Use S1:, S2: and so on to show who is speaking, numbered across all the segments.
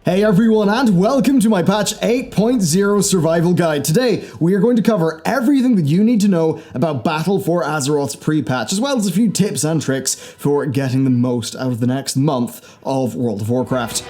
S1: Hey everyone, and welcome to my patch 8.0 survival guide. Today, we are going to cover everything that you need to know about Battle for Azeroth's pre-patch, as well as a few tips and tricks for getting the most out of the next month of World of Warcraft.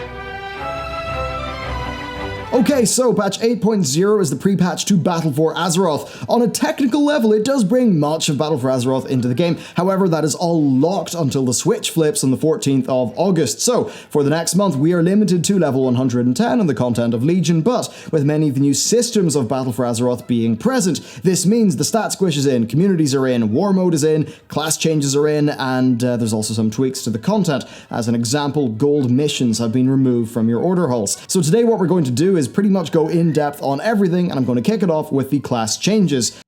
S1: Okay, so patch 8.0 is the pre-patch to Battle for Azeroth. On a technical level, it does bring much of Battle for Azeroth into the game. However, that is all locked until the switch flips on the 14th of August. So, for the next month, we are limited to level 110 on the content of Legion, but with many of the new systems of Battle for Azeroth being present, this means the stat squish is in, communities are in, war mode is in, class changes are in, and there's also some tweaks to the content. As an example, gold missions have been removed from your order halls. So today what we're going to do is pretty much go in depth on everything, and I'm going to kick it off with the class changes.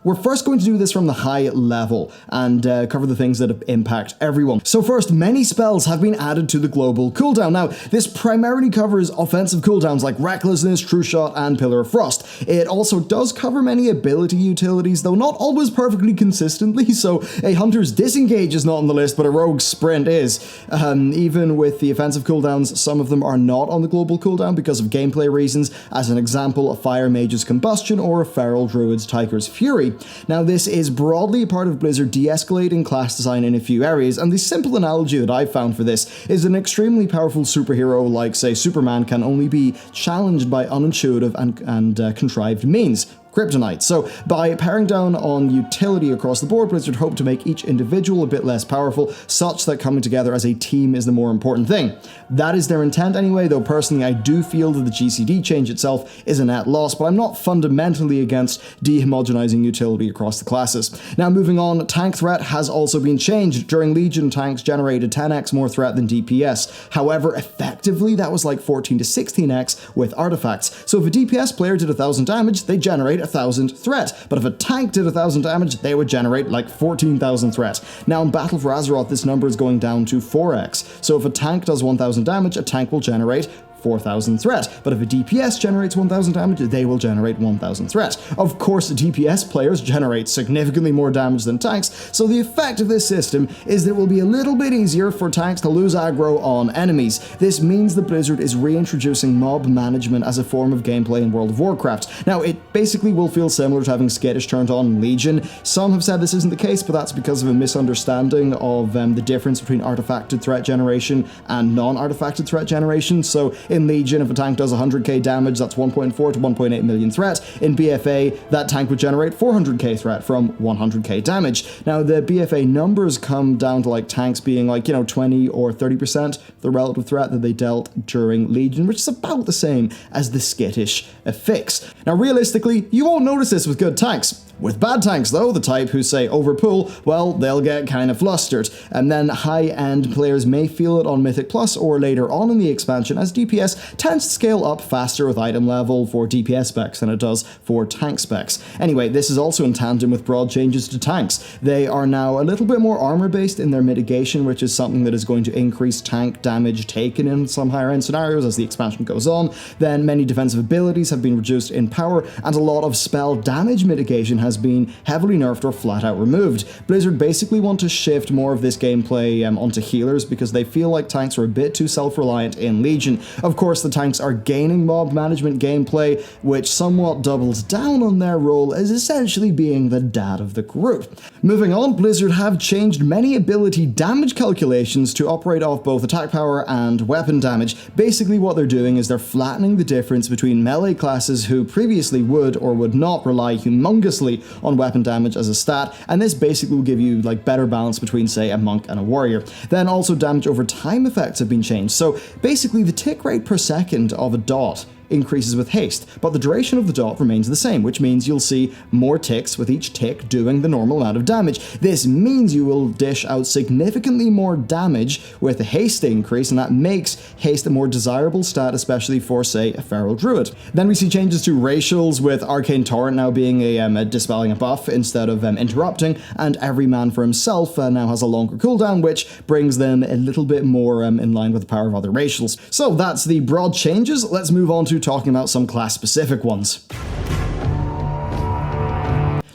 S1: We're first going to do this from the high level and cover the things that impact everyone. So first, many spells have been added to the global cooldown. Now, this primarily covers offensive cooldowns like Recklessness, True Shot, and Pillar of Frost. It also does cover many ability utilities, though not always perfectly consistently, so a Hunter's Disengage is not on the list, but a Rogue's Sprint is. Even with the offensive cooldowns, some of them are not on the global cooldown because of gameplay reasons, as an example, a Fire Mage's Combustion or a Feral Druid's Tyker's Fury. Now, this is broadly a part of Blizzard de-escalating class design in a few areas, and the simple analogy that I've found for this is an extremely powerful superhero like, say, Superman can only be challenged by unintuitive and contrived means. Kryptonite. So, by paring down on utility across the board, Blizzard hope to make each individual a bit less powerful, such that coming together as a team is the more important thing. That is their intent anyway, though personally I do feel that the GCD change itself is a net loss, but I'm not fundamentally against dehomogenizing utility across the classes. Now, moving on, tank threat has also been changed. During Legion, tanks generated 10x more threat than DPS. However, effectively, that was like 14 to 16x with artifacts. So if a DPS player did 1,000 damage, they generate 1,000 threat, but if a tank did 1,000 damage, they would generate like 14,000 threat. Now in Battle for Azeroth, this number is going down to 4x, so if a tank does 1,000 damage, a tank will generate 4,000 threat, but if a DPS generates 1,000 damage, they will generate 1,000 threat. Of course, DPS players generate significantly more damage than tanks, so the effect of this system is that it will be a little bit easier for tanks to lose aggro on enemies. This means that Blizzard is reintroducing mob management as a form of gameplay in World of Warcraft. Now, it basically will feel similar to having Skittish turned on in Legion. Some have said this isn't the case, but that's because of a misunderstanding of the difference between artifacted threat generation and non-artifacted threat generation. So in Legion, if a tank does 100k damage, that's 1.4 to 1.8 million threat. In BFA, that tank would generate 400k threat from 100k damage. Now, the BFA numbers come down to like tanks being like, 20 or 30% the relative threat that they dealt during Legion, which is about the same as the Skittish affix. Now, realistically, you won't notice this with good tanks. With bad tanks, though, the type who say overpull, well, they'll get kind of flustered, and then high-end players may feel it on Mythic Plus or later on in the expansion, as DPS tends to scale up faster with item level for DPS specs than it does for tank specs. Anyway, this is also in tandem with broad changes to tanks. They are now a little bit more armor-based in their mitigation, which is something that is going to increase tank damage taken in some higher-end scenarios as the expansion goes on. Then many defensive abilities have been reduced in power, and a lot of spell damage mitigation has been heavily nerfed or flat out removed. Blizzard basically want to shift more of this gameplay onto healers because they feel like tanks are a bit too self-reliant in Legion. Of course, the tanks are gaining mob management gameplay, which somewhat doubles down on their role as essentially being the dad of the group. Moving on, Blizzard have changed many ability damage calculations to operate off both attack power and weapon damage. Basically what they're doing is they're flattening the difference between melee classes who previously would or would not rely humongously on weapon damage as a stat, and this basically will give you like better balance between, say, a monk and a warrior. Then also damage over time effects have been changed, so basically the tick rate per second of a dot increases with haste, but the duration of the dot remains the same, which means you'll see more ticks with each tick doing the normal amount of damage. This means you will dish out significantly more damage with a haste increase, and that makes haste a more desirable stat, especially for, say, a Feral Druid. Then we see changes to racials, with Arcane Torrent now being a dispelling a buff instead of interrupting, and Every Man for Himself now has a longer cooldown, which brings them a little bit more in line with the power of other racials. So that's the broad changes. Let's move on to talking about some class-specific ones.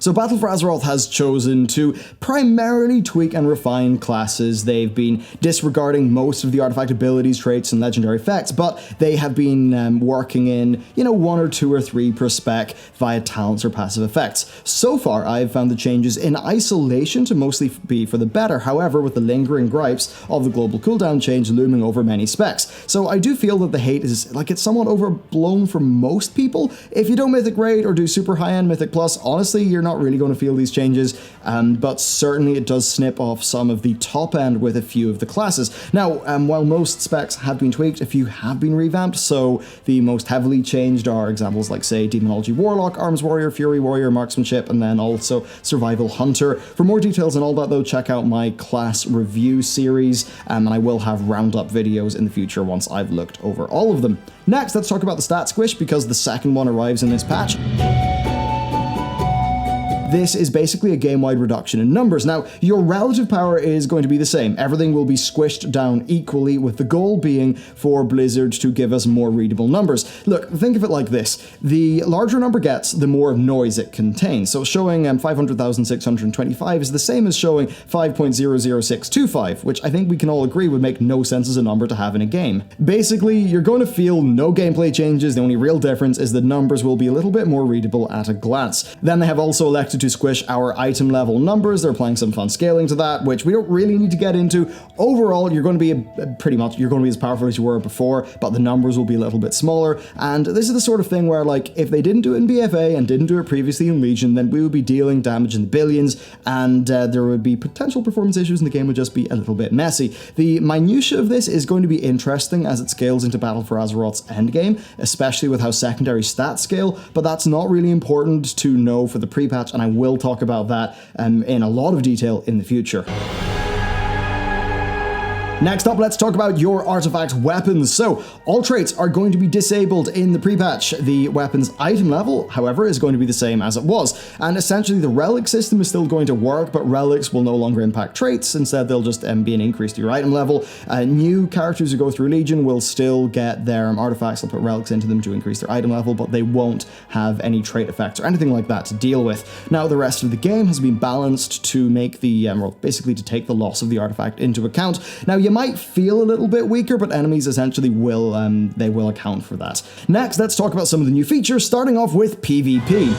S1: So Battle for Azeroth has chosen to primarily tweak and refine classes. They've been disregarding most of the artifact abilities, traits, and legendary effects, but they have been working in, one or two or three per spec via talents or passive effects. So far, I've found the changes in isolation to mostly be for the better, however, with the lingering gripes of the global cooldown change looming over many specs. So I do feel that the hate is, it's somewhat overblown for most people. If you don't Mythic Raid or do super high-end Mythic Plus, honestly, you're not really going to feel these changes, but certainly it does snip off some of the top end with a few of the classes. Now, while most specs have been tweaked, a few have been revamped, so the most heavily changed are examples like, say, Demonology Warlock, Arms Warrior, Fury Warrior, Marksmanship, and then also Survival Hunter. For more details on all that, though, check out my class review series, and I will have roundup videos in the future once I've looked over all of them. Next, let's talk about the stat squish, because the second one arrives in this patch. This is basically a game-wide reduction in numbers. Now, your relative power is going to be the same. Everything will be squished down equally, with the goal being for Blizzard to give us more readable numbers. Look, think of it like this. The larger a number gets, the more noise it contains. So showing 500,625 is the same as showing 5.00625, which I think we can all agree would make no sense as a number to have in a game. Basically, you're going to feel no gameplay changes. The only real difference is the numbers will be a little bit more readable at a glance. Then they have also elected to squish our item level numbers. They're applying some fun scaling to that, which we don't really need to get into. Overall, you're going to be you're going to be as powerful as you were before, but the numbers will be a little bit smaller. And this is the sort of thing where, if they didn't do it in BFA and didn't do it previously in Legion, then we would be dealing damage in the billions, and there would be potential performance issues, and the game would just be a little bit messy. The minutiae of this is going to be interesting as it scales into Battle for Azeroth's endgame, especially with how secondary stats scale, but that's not really important to know for the pre-patch, and I will talk about that in a lot of detail in the future. Next up, let's talk about your artifact weapons. So, all traits are going to be disabled in the pre-patch. The weapon's item level, however, is going to be the same as it was. And essentially, the relic system is still going to work, but relics will no longer impact traits. Instead, they'll just be an increase to your item level. New characters who go through Legion will still get their artifacts. They'll put relics into them to increase their item level, but they won't have any trait effects or anything like that to deal with. Now, the rest of the game has been balanced to make the, basically to take the loss of the artifact into account. Now, you might feel a little bit weaker, but enemies essentially will account for that. Next, let's talk about some of the new features, starting off with PvP.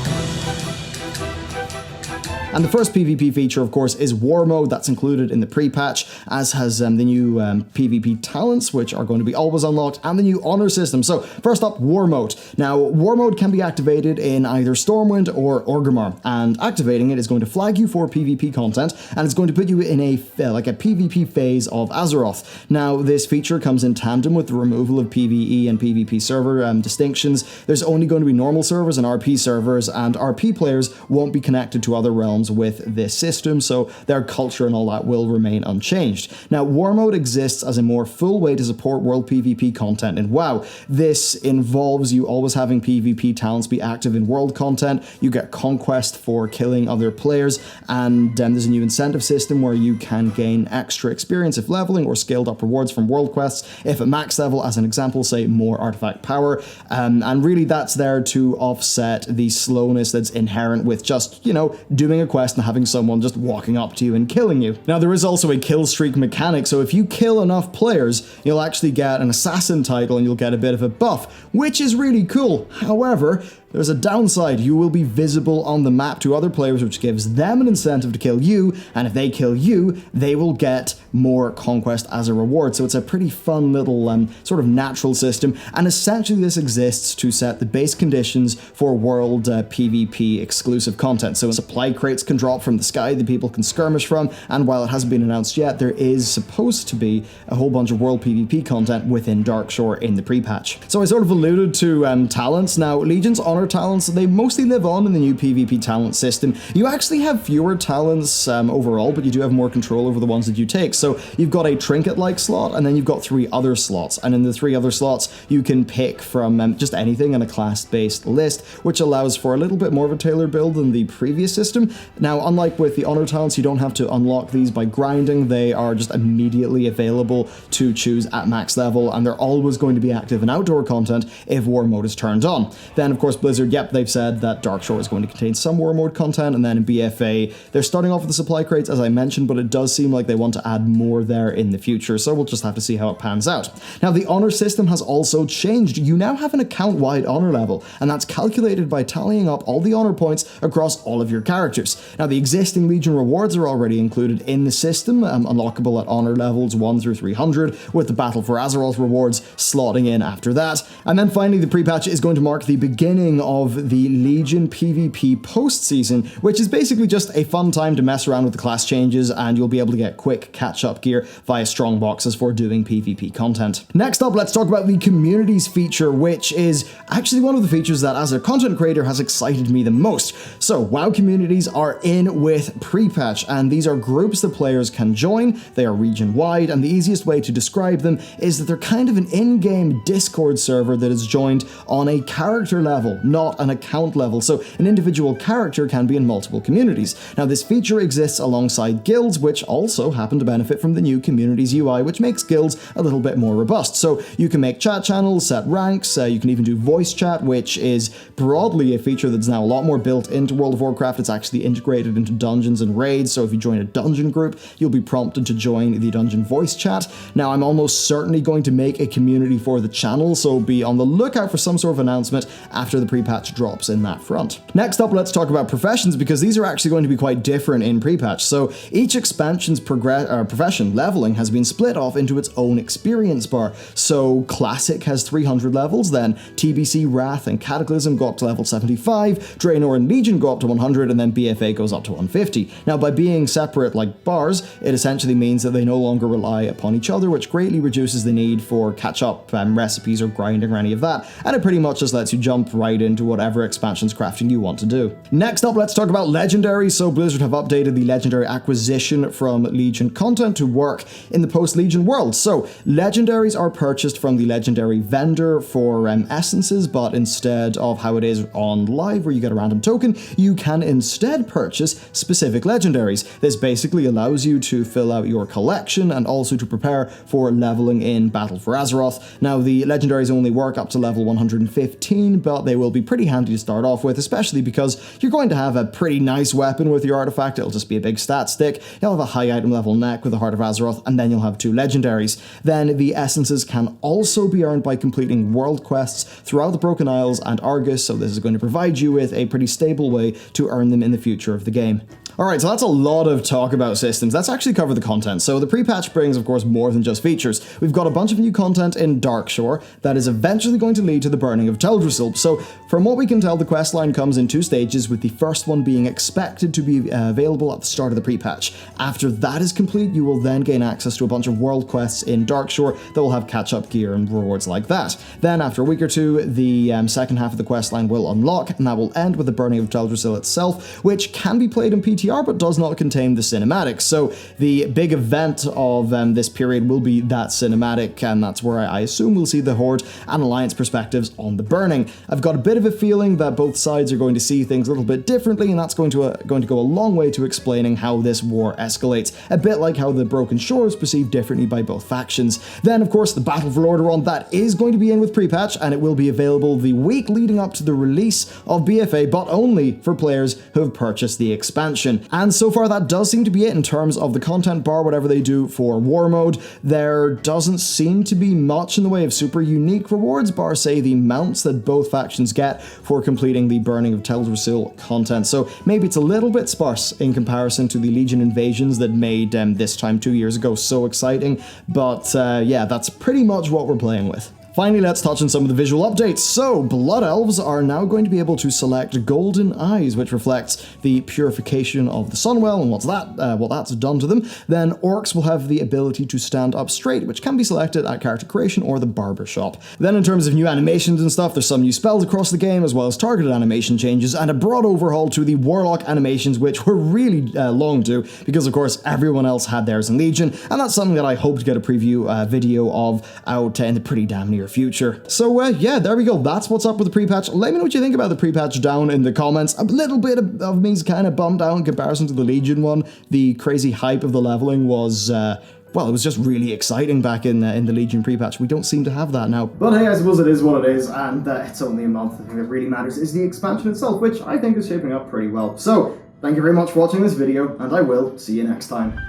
S1: And the first PvP feature, of course, is War Mode. That's included in the pre-patch, as has the new PvP talents, which are going to be always unlocked, and the new honor system. So, first up, War Mode. Now, War Mode can be activated in either Stormwind or Orgrimmar, and activating it is going to flag you for PvP content, and it's going to put you in a PvP phase of Azeroth. Now, this feature comes in tandem with the removal of PvE and PvP server distinctions. There's only going to be normal servers and RP servers, and RP players won't be connected to other realms with this system, so their culture and all that will remain unchanged. Now, War Mode exists as a more full way to support world PvP content in WoW. This involves you always having PvP talents be active in world content. You get conquest for killing other players, and there's a new incentive system where you can gain extra experience if leveling, or scaled up rewards from world quests if at max level, as an example, say more artifact power, and really that's there to offset the slowness that's inherent with just, doing a quest and having someone just walking up to you and killing you. Now, there is also a kill streak mechanic, so if you kill enough players, you'll actually get an assassin title and you'll get a bit of a buff, which is really cool. However, there's a downside. You will be visible on the map to other players, which gives them an incentive to kill you, and if they kill you, they will get more conquest as a reward. So it's a pretty fun little sort of natural system, and essentially this exists to set the base conditions for world PvP exclusive content. So supply crates can drop from the sky that people can skirmish from, and while it hasn't been announced yet, there is supposed to be a whole bunch of world PvP content within Darkshore in the pre-patch. So I sort of alluded to talents. Now, Legion's honor talents, they mostly live on in the new PvP talent system. You actually have fewer talents overall, but you do have more control over the ones that you take. So you've got a trinket-like slot, and then you've got 3 other slots. And in the 3 other slots, you can pick from just anything in a class-based list, which allows for a little bit more of a tailored build than the previous system. Now, unlike with the honor talents, you don't have to unlock these by grinding. They are just immediately available to choose at max level, and they're always going to be active in outdoor content if War Mode is turned on. Then, of course, Blizzard Blizzard, yep, they've said that Darkshore is going to contain some war mode content, and then in BFA, they're starting off with the supply crates, as I mentioned, but it does seem like they want to add more there in the future, so we'll just have to see how it pans out. Now, the honor system has also changed. You now have an account-wide honor level, and that's calculated by tallying up all the honor points across all of your characters. Now, the existing Legion rewards are already included in the system, unlockable at honor levels 1 through 300, with the Battle for Azeroth rewards slotting in after that. And then finally, the pre-patch is going to mark the beginning of the Legion PvP postseason, which is basically just a fun time to mess around with the class changes, and you'll be able to get quick catch-up gear via strong boxes for doing PvP content. Next up, let's talk about the communities feature, which is actually one of the features that, as a content creator, has excited me the most. So, WoW communities are in with pre-patch, and these are groups that players can join. They are region-wide, and the easiest way to describe them is that they're kind of an in-game Discord server that is joined on a character level, not an account level. So, an individual character can be in multiple communities. Now, this feature exists alongside guilds, which also happen to benefit from the new communities UI, which makes guilds a little bit more robust. So, you can make chat channels, set ranks, you can even do voice chat, which is broadly a feature that's now a lot more built into World of Warcraft. It's actually integrated into dungeons and raids, so if you join a dungeon group, you'll be prompted to join the dungeon voice chat. Now, I'm almost certainly going to make a community for the channel, so be on the lookout for some sort of announcement after the pre-patch drops in that front. Next up, let's talk about professions, because these are actually going to be quite different in pre-patch. So each expansion's profession leveling has been split off into its own experience bar. So Classic has 300 levels, then TBC, Wrath, and Cataclysm go up to level 75, Draenor and Legion go up to 100, and then BFA goes up to 150. Now, by being separate like bars, it essentially means that they no longer rely upon each other, which greatly reduces the need for catch-up recipes or grinding or any of that, and it pretty much just lets you jump right into whatever expansions crafting you want to do. Next up, let's talk about legendaries. So Blizzard have updated the legendary acquisition from Legion content to work in the post-Legion world. So legendaries are purchased from the legendary vendor for essences, but instead of how it is on live where you get a random token, you can instead purchase specific legendaries. This basically allows you to fill out your collection and also to prepare for leveling in Battle for Azeroth. Now, the legendaries only work up to level 115, but they will be pretty handy to start off with, especially because you're going to have a pretty nice weapon with your artifact. It'll just be a big stat stick. You'll have a high item level neck with the Heart of Azeroth, and then you'll have 2 legendaries. Then the essences can also be earned by completing world quests throughout the Broken Isles and Argus, so this is going to provide you with a pretty stable way to earn them in the future of the game. Alright, so that's a lot of talk about systems. Let's actually cover the content. So the pre-patch brings, of course, more than just features. We've got a bunch of new content in Darkshore that is eventually going to lead to the burning of Teldrassil. So from what we can tell, the questline comes in 2 stages, with the first one being expected to be available at the start of the pre-patch. After that is complete, you will then gain access to a bunch of world quests in Darkshore that will have catch-up gear and rewards like that. Then after a week or 2, the second half of the questline will unlock, and that will end with the burning of Teldrassil itself, which can be played in PTR, but does not contain the cinematics. So the big event of this period will be that cinematic, and that's where I assume we'll see the Horde and Alliance perspectives on the burning. I've got a bit of a feeling that both sides are going to see things a little bit differently, and that's going to go a long way to explaining how this war escalates, a bit like how the Broken Shore is perceived differently by both factions. Then, of course, the Battle for Lordaeron, that is going to be in with pre-patch, and it will be available the week leading up to the release of BFA, but only for players who have purchased the expansion. And so far, that does seem to be it in terms of the content bar, whatever they do for war mode. There doesn't seem to be much in the way of super unique rewards, bar say the mounts that both factions get for completing the burning of Teldrassil content. So maybe it's a little bit sparse in comparison to the Legion invasions that made this time 2 years ago so exciting. But yeah, that's pretty much what we're playing with. Finally, let's touch on some of the visual updates. So, Blood Elves are now going to be able to select golden eyes, which reflects the purification of the Sunwell and what that's done to them. Then Orcs will have the ability to stand up straight, which can be selected at character creation or the barber shop. Then in terms of new animations and stuff, there's some new spells across the game, as well as targeted animation changes, and a broad overhaul to the Warlock animations, which were really long due, because of course everyone else had theirs in Legion, and that's something that I hope to get a preview video of out in the pretty damn near future. So yeah, there we go. That's what's up with the pre-patch. Let me know what you think about the pre-patch down in the comments. A little bit of me's kind of bummed out in comparison to the Legion one. The crazy hype of the leveling was well, it was just really exciting back in the Legion pre-patch. We don't seem to have that now. But hey, I suppose it is what it is, and it's only a month. The thing that really matters is the expansion itself, which I think is shaping up pretty well. So, thank you very much for watching this video, and I will see you next time.